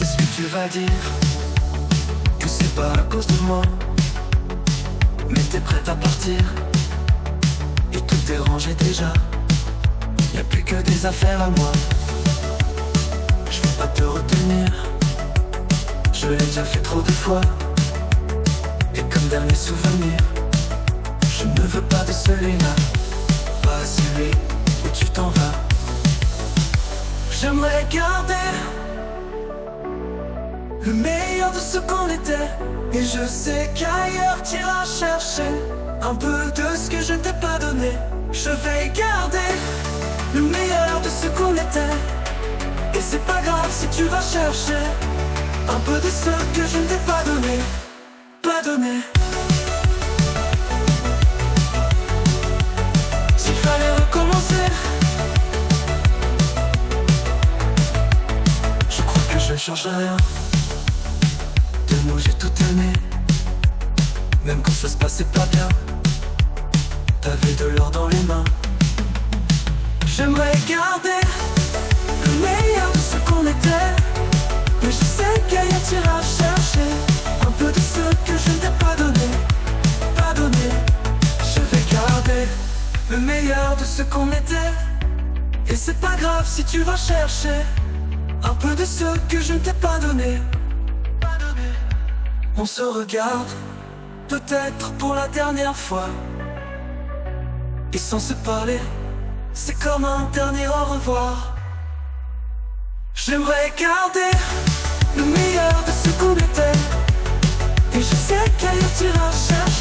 sais ce que tu vas dire, que c'est pas à cause de moi, mais t'es prête à partir, et tout est rangé déjà. Y'a plus que des affaires à moi. Je vais pas te retenir, je l'ai déjà fait trop de fois. Et comme dernier souvenir, je ne veux pas de celui-là, pas celui où tu t'en vas. J'aimerais garder le meilleur de ce qu'on était, et je sais qu'ailleurs t'iras chercher un peu de ce que je ne t'ai pas donné. Je vais garder le meilleur de ce qu'on était, et c'est pas grave si tu vas chercher un peu de ce que je ne t'ai pas donné. Pas donné. S'il fallait recommencer, je crois que je changerai rien. De nous j'ai tout aimé, même quand ça se passait pas bien. T'avais de l'or dans les mains. J'aimerais garder le meilleur de ce qu'on était, mais je sais qu'ailleurs t'iras chercher un peu de ce que je ne t'ai pas donné. Pas donné. Je vais garder le meilleur de ce qu'on était, et c'est pas grave si tu vas chercher un peu de ce que je ne t'ai pas donné. Pas donné. On se regarde, peut-être pour la dernière fois, et sans se parler, c'est comme un dernier au revoir. J'aimerais garder le meilleur de ce qu'on était, et je sais qu'ailleurs t'iras chercher